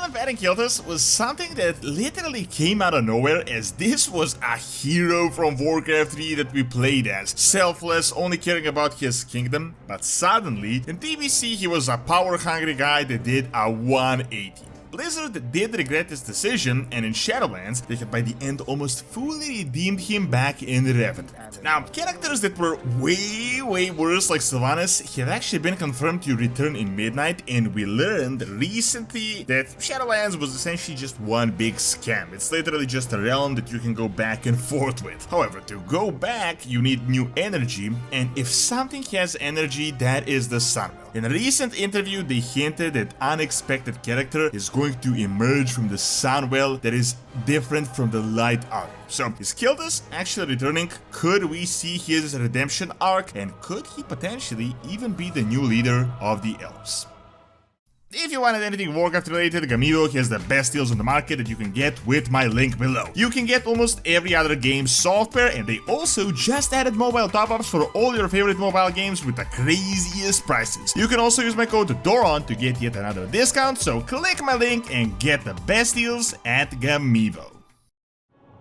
Combating Kael'Thas was something that literally came out of nowhere, as this was a hero from Warcraft 3 that we played as, selfless, only caring about his kingdom, but suddenly, in TBC he was a power-hungry guy that did a 180. Blizzard did regret this decision, and in Shadowlands, they had by the end almost fully redeemed him back in Revendreth. Now, characters that were way worse like Sylvanas have actually been confirmed to return in Midnight, and we learned recently that Shadowlands was essentially just one big scam. It's literally just a realm that you can go back and forth with. However, to go back, you need new energy, and if something has energy, that is the Sunwell. In a recent interview, they hinted that unexpected character is going to emerge from the Sunwell that is different from the Light Army. So, is Kael'Thas actually returning? Could we see his redemption arc? And could he potentially even be the new leader of the elves? If you wanted anything Warcraft related, Gamivo has the best deals on the market that you can get with my link below. You can get almost every other game software, and they also just added mobile top-ups for all your favorite mobile games with the craziest prices. You can also use my code DORON to get yet another discount, so click my link and get the best deals at Gamivo.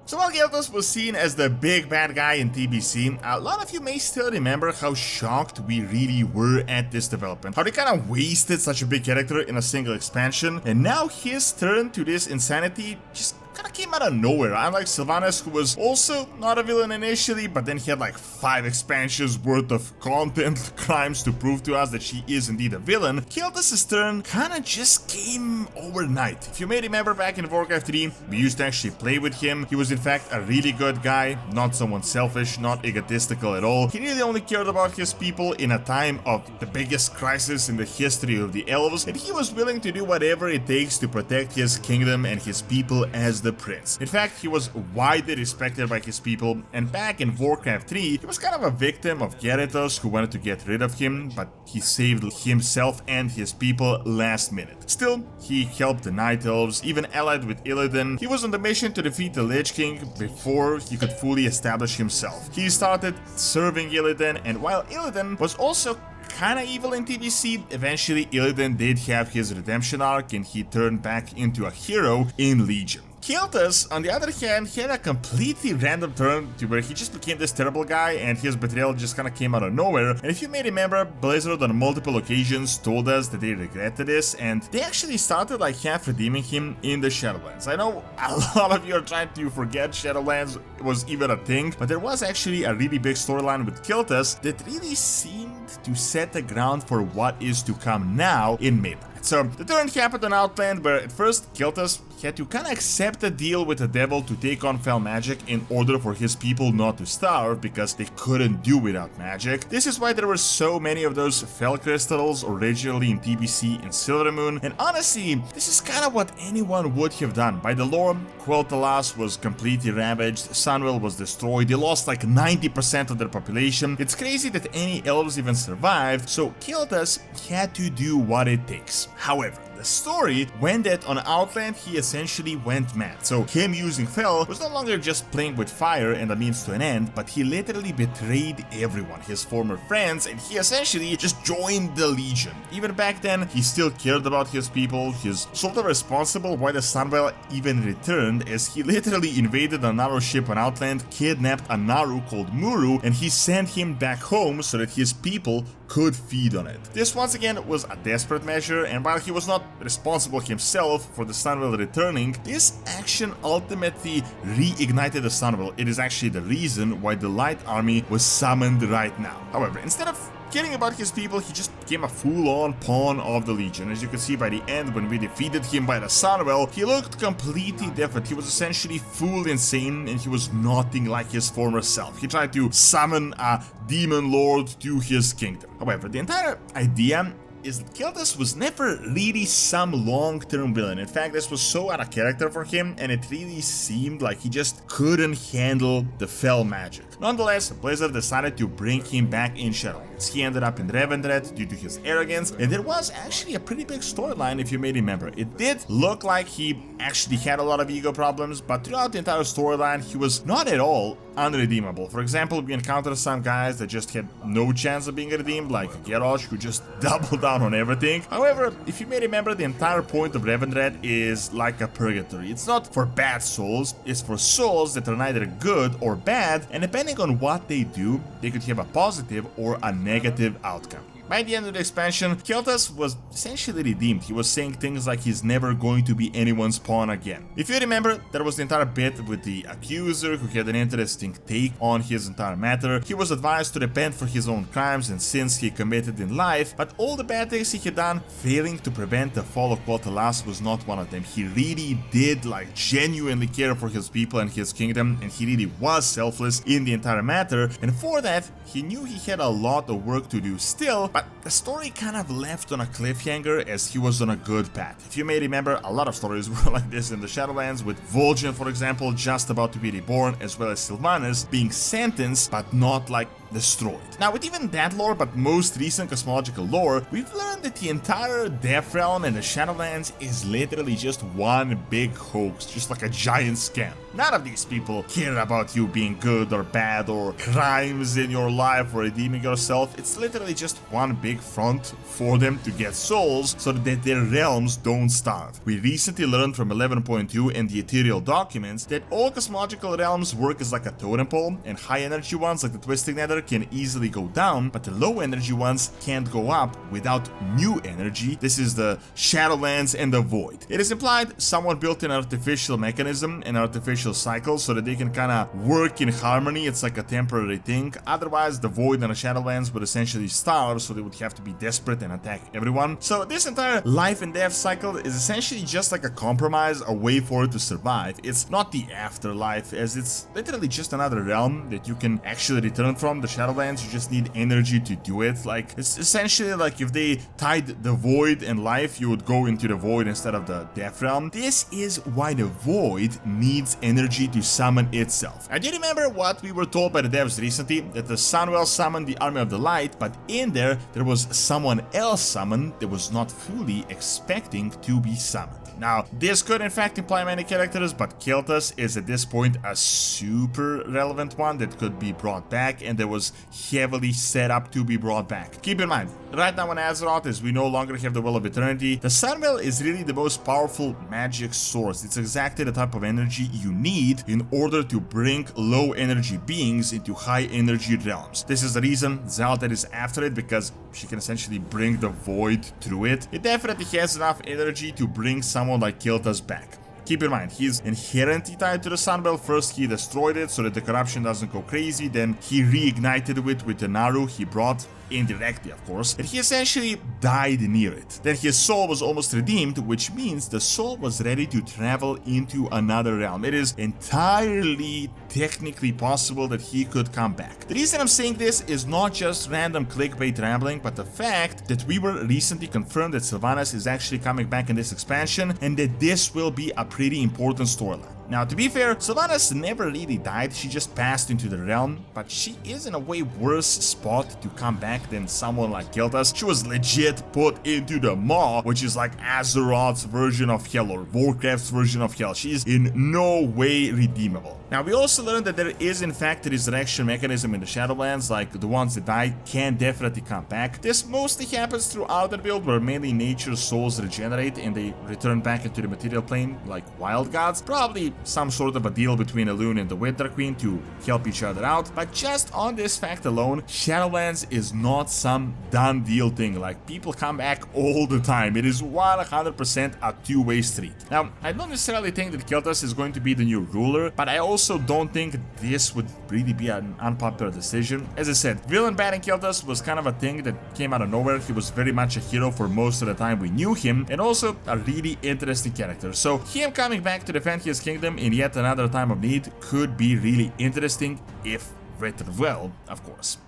So while Kael'Thas was seen as the big bad guy in TBC, a lot of you may still remember how shocked we really were at this development. How they kinda wasted such a big character in a single expansion, and now his turn to this insanity just kinda came out of nowhere. Unlike Sylvanas, who was also not a villain initially, but then he had like 5 expansions worth of content crimes to prove to us that she is indeed a villain, Kael'Thas' turn kinda just came overnight. If you may remember, back in Warcraft 3, we used to actually play with him. He was in fact a really good guy, not someone selfish, not egotistical at all. He really only cared about his people in a time of the biggest crisis in the history of the elves, and he was willing to do whatever it takes to protect his kingdom and his people as the prince. In fact, he was widely respected by his people, and back in Warcraft 3, he was kind of a victim of Kael'Thas, who wanted to get rid of him, but he saved himself and his people last minute. Still, he helped the Night Elves, even allied with Illidan. He was on the mission to defeat the Lich King before he could fully establish himself. He started serving Illidan, and while Illidan was also kinda evil in TBC, eventually Illidan did have his redemption arc and he turned back into a hero in Legion. Kael'Thas, on the other hand, had a completely random turn to where he just became this terrible guy and his betrayal just kinda came out of nowhere. And if you may remember, Blizzard on multiple occasions told us that they regretted this, and they actually started like half redeeming him in the Shadowlands. I know a lot of you are trying to forget Shadowlands was even a thing, but there was actually a really big storyline with Kael'Thas that really seemed to set the ground for what is to come now in Midnight. So, the turn happened on Outland, where at first Kael'Thas had to kinda accept a deal with the devil to take on fell magic in order for his people not to starve, because they couldn't do without magic. This is why there were so many of those fell crystals originally in TBC and Silvermoon, and honestly, this is kinda what anyone would have done. By the lore, Kael'Thas was completely ravaged, Sunwell was destroyed, they lost like 90% of their population. It's crazy that any elves even survived, so Kael'Thas had to do what it takes. However, the story went that on Outland he essentially went mad, so him using Fel was no longer just playing with fire and a means to an end, but he literally betrayed everyone, his former friends, and he essentially just joined the Legion. Even back then, he still cared about his people. He's sort of responsible why the Sunwell even returned, as he literally invaded a Naru ship on Outland, kidnapped a Naru called Muru, and he sent him back home so that his people could feed on it. This once again was a desperate measure, and while he was not responsible himself for the Sunwell returning, this action ultimately reignited the Sunwell. It is actually the reason why the Light Army was summoned right now. However, instead of caring about his people, he just became a full-on pawn of the Legion. As you can see by the end, when we defeated him by the Sunwell, he looked completely different. He was essentially full insane, and he was nothing like his former self. He tried to summon a demon lord to his kingdom. However, the entire idea is that Kael'Thas was never really some long-term villain. In fact, this was so out of character for him, and it really seemed like he just couldn't handle the fell magic. Nonetheless, Blizzard decided to bring him back in Shadowlands. He ended up in Revendreth due to his arrogance, and there was actually a pretty big storyline if you may remember. It did look like he actually had a lot of ego problems, but throughout the entire storyline, he was not at all unredeemable. For example, we encountered some guys that just had no chance of being redeemed, like Garrosh, who just doubled down on everything. However, if you may remember, the entire point of Revendreth is like a purgatory. It's not for bad souls, it's for souls that are neither good or bad, and depending on what they do, they could have a positive or a negative outcome. By the end of the expansion, Kael'Thas was essentially redeemed. He was saying things like he's never going to be anyone's pawn again. If you remember, there was the entire bit with the accuser who had an interesting take on his entire matter. He was advised to repent for his own crimes and sins he committed in life, but all the bad things he had done, failing to prevent the fall of Kael'Thas was not one of them. He really did like genuinely care for his people and his kingdom, and he really was selfless in the entire matter, and for that, he knew he had a lot of work to do still, but the story kind of left on a cliffhanger as he was on a good path. If you may remember, a lot of stories were like this in the Shadowlands, with Vol'jin, for example, just about to be reborn, as well as Sylvanas being sentenced, but not like destroyed. Now, with even that lore, but most recent cosmological lore, we've learned that the entire Death Realm and the Shadowlands is literally just one big hoax, just like a giant scam. None of these people care about you being good or bad or crimes in your life or redeeming yourself. It's literally just one big front for them to get souls so that their realms don't starve. We recently learned from 11.2 and the ethereal documents that all cosmological realms work as like a totem pole, and high energy ones like the Twisting Nether can easily go down, but the low energy ones can't go up without new energy. This is the Shadowlands and the Void. It is implied someone built an artificial mechanism, an artificial cycle, so that they can kind of work in harmony. It's like a temporary thing. Otherwise, the Void and the Shadowlands would essentially starve, so they would have to be desperate and attack everyone. So this entire life and death cycle is essentially just like a compromise, a way for it to survive. It's not the afterlife, as it's literally just another realm that you can actually return from. The Shadowlands, you just need energy to do it. Like, it's essentially like if they tied the Void and life, you would go into the Void instead of the Death Realm. This is why the Void needs energy to summon itself. And do you remember what we were told by the devs recently? That the Sunwell summoned the Army of the Light, but in there was someone else summoned that was not fully expecting to be summoned. Now, this could in fact imply many characters, but Kael'Thas is at this point a super relevant one that could be brought back, and that was heavily set up to be brought back. Keep in mind, right now in Azeroth, as we no longer have the Well of Eternity, the Sunwell is really the most powerful magic source. It's exactly the type of energy you need in order to bring low energy beings into high energy realms. This is the reason Zelda is after it, because she can essentially bring the Void through it. It definitely has enough energy to bring someone like Kael'Thas back. Keep in mind, he's inherently tied to the Sunwell. First, he destroyed it so that the corruption doesn't go crazy. Then he reignited it with the Naru he brought, indirectly of course, and he essentially died near it. Then his soul was almost redeemed, which means the soul was ready to travel into another realm. It is entirely technically possible that he could come back. The reason I'm saying this is not just random clickbait rambling, but the fact that we were recently confirmed that Sylvanas is actually coming back in this expansion, and that this will be a pretty important storyline. Now, to be fair, Sylvanas never really died, she just passed into the realm, but she is in a way worse spot to come back than someone like Kael'Thas. She was legit put into the Maw, which is like Azeroth's version of hell, or Warcraft's version of hell. She is in no way redeemable. Now, we also learned that there is in fact a resurrection mechanism in the Shadowlands, like the ones that died can definitely come back. This mostly happens through Outer Build, where mainly nature's souls regenerate and they return back into the material plane like wild gods. Probably some sort of a deal between Elune and the Winter Queen to help each other out, but just on this fact alone, Shadowlands is not some done deal thing. Like, people come back all the time. It is 100% a two-way street. Now, I don't necessarily think that Kael'Thas is going to be the new ruler, but I also don't think this would really be an unpopular decision. As I said, villain banning Kael'Thas was kind of a thing that came out of nowhere. He was very much a hero for most of the time we knew him, and also a really interesting character. So him coming back to defend his kingdom in yet another time of need could be really interesting, if written well, of course.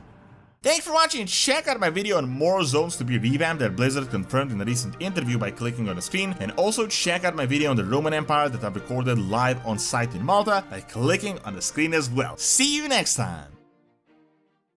Thanks for watching. Check out my video on more zones to be revamped that Blizzard confirmed in a recent interview by clicking on the screen, and also check out my video on the Roman Empire that I've recorded live on site in Malta by clicking on the screen as well. See you next time!